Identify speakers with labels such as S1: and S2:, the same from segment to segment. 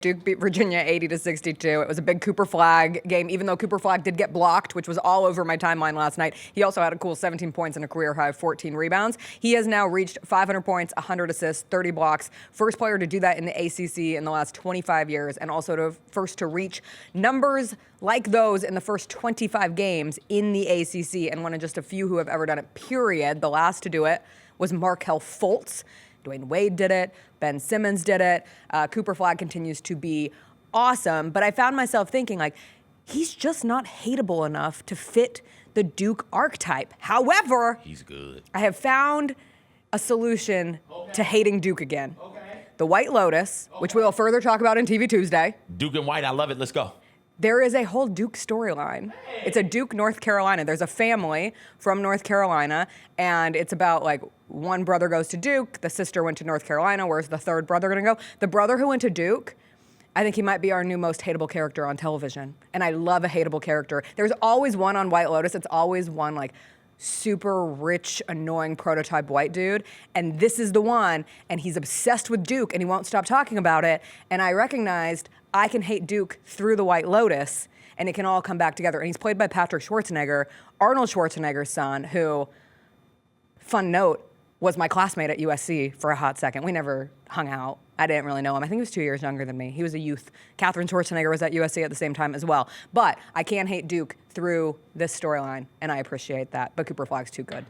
S1: Duke beat Virginia 80-62. It was a big Cooper Flagg game, even though Cooper Flagg did get blocked, which was all over my timeline last night. He also had a cool 17 points and a career-high 14 rebounds. He has now reached 500 points, 100 assists, 30 blocks. First player to do that in the ACC in the last 25 years, and also first to reach numbers like those in the first 25 games in the ACC, and one of just a few who have ever done it, period. The last to do it was Markelle Fultz. Dwayne Wade did it. Ben Simmons did it. Cooper Flagg continues to be awesome. But I found myself thinking, like, he's just not hateable enough to fit the Duke archetype. However,
S2: he's good.
S1: I have found a solution to hating Duke again. The White Lotus, which we will further talk about in TV Tuesday.
S2: Duke and White, I love it. Let's go.
S1: There is a whole Duke storyline. It's a Duke, North Carolina. There's a family from North Carolina, and it's about, like, one brother goes to Duke, the sister went to North Carolina. Where's the third brother going to go? The brother who went to Duke, I think he might be our new most hateable character on television. And I love a hateable character. There's always one on White Lotus. It's always one, like, super rich, annoying prototype white dude. And this is the one, and he's obsessed with Duke, and he won't stop talking about it. And I recognized I can hate Duke through the White Lotus, and it can all come back together. And he's played by Patrick Schwarzenegger, Arnold Schwarzenegger's son, who, fun note, was my classmate at USC for a hot second. We never hung out. I didn't really know him. I think he was 2 years younger than me. He was a youth. Catherine Schwarzenegger was at USC at the same time as well. But I can hate Duke through this storyline, and I appreciate that. But Cooper Flagg's too good.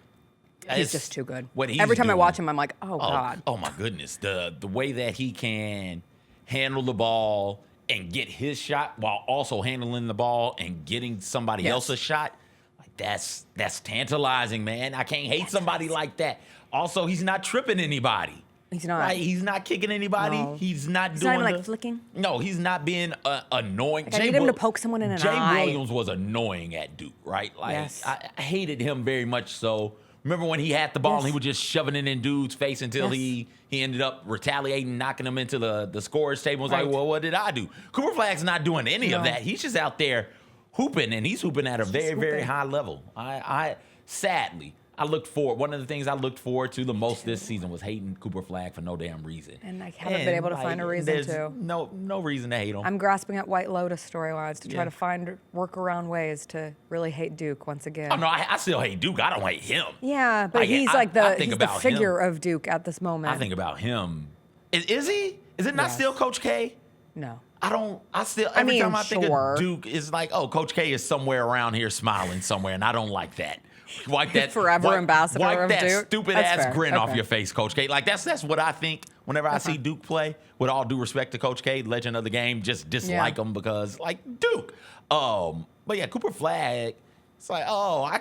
S1: He's just too good. Every time I watch him, I'm like, oh, God.
S2: Oh, my goodness. The way that he can handle the ball and get his shot while also handling the ball and getting somebody else's shot, like that's tantalizing, man. I can't hate somebody like that. Also, he's not tripping anybody.
S1: He's not.
S2: Right? He's not kicking anybody.
S1: No.
S2: He's not
S1: He's
S2: doing
S1: not even, like, flicking?
S2: No, he's not being annoying.
S1: Like, I need him to poke someone in an eye.
S2: Jay Williams was annoying at Duke, right? Like,
S1: yes.
S2: I hated him very much so. Remember when he had the ball and he was just shoving it in dude's face until he ended up retaliating, knocking him into the scorer's table. Was like, well, what did I do? Cooper Flagg's not doing any of that. He's just out there hooping, and he's hooping at a very, very high level. I sadly, I looked forward. One of the things I looked forward to the most this season was hating Cooper Flagg for no damn reason.
S1: And I haven't been able to find a reason to.
S2: No reason to hate him.
S1: I'm grasping at White Lotus storylines to try to find workaround ways to really hate Duke once again.
S2: Oh, no, I still hate Duke. I don't hate him.
S1: Yeah, but he's the figure of Duke at this moment.
S2: I think about him. Is he? Is it not still Coach K?
S1: No.
S2: Every time I think of Duke, it's like, oh, Coach K is somewhere around here smiling somewhere, and I don't like that. Wipe that
S1: forever ambassador of Duke.
S2: Wipe that stupid ass grin off your face, Coach K. Like that's what I think whenever I see Duke play. With all due respect to Coach K, legend of the game, just dislike him because like Duke. But yeah, Cooper Flagg. It's like, oh, I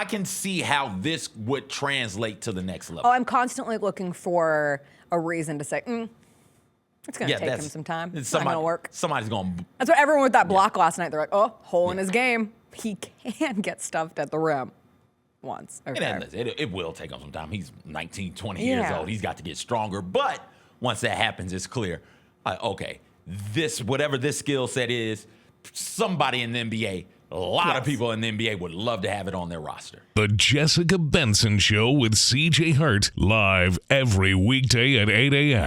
S2: can see how this would translate to the next level.
S1: Oh, I'm constantly looking for a reason to say, it's going to take him some time. It's not going to work.
S2: Somebody's going to.
S1: That's what everyone with that block last night. They're like, oh, hole in his game. He can get stuffed at the rim once. Okay.
S2: It will take him some time. He's 19, 20 years old. He's got to get stronger. But once that happens, it's clear. Okay, whatever this skill set is, somebody in the NBA, a lot of people in the NBA would love to have it on their roster.
S3: The Jessica Benson Show with CJ Hurt, live every weekday at 8 a.m.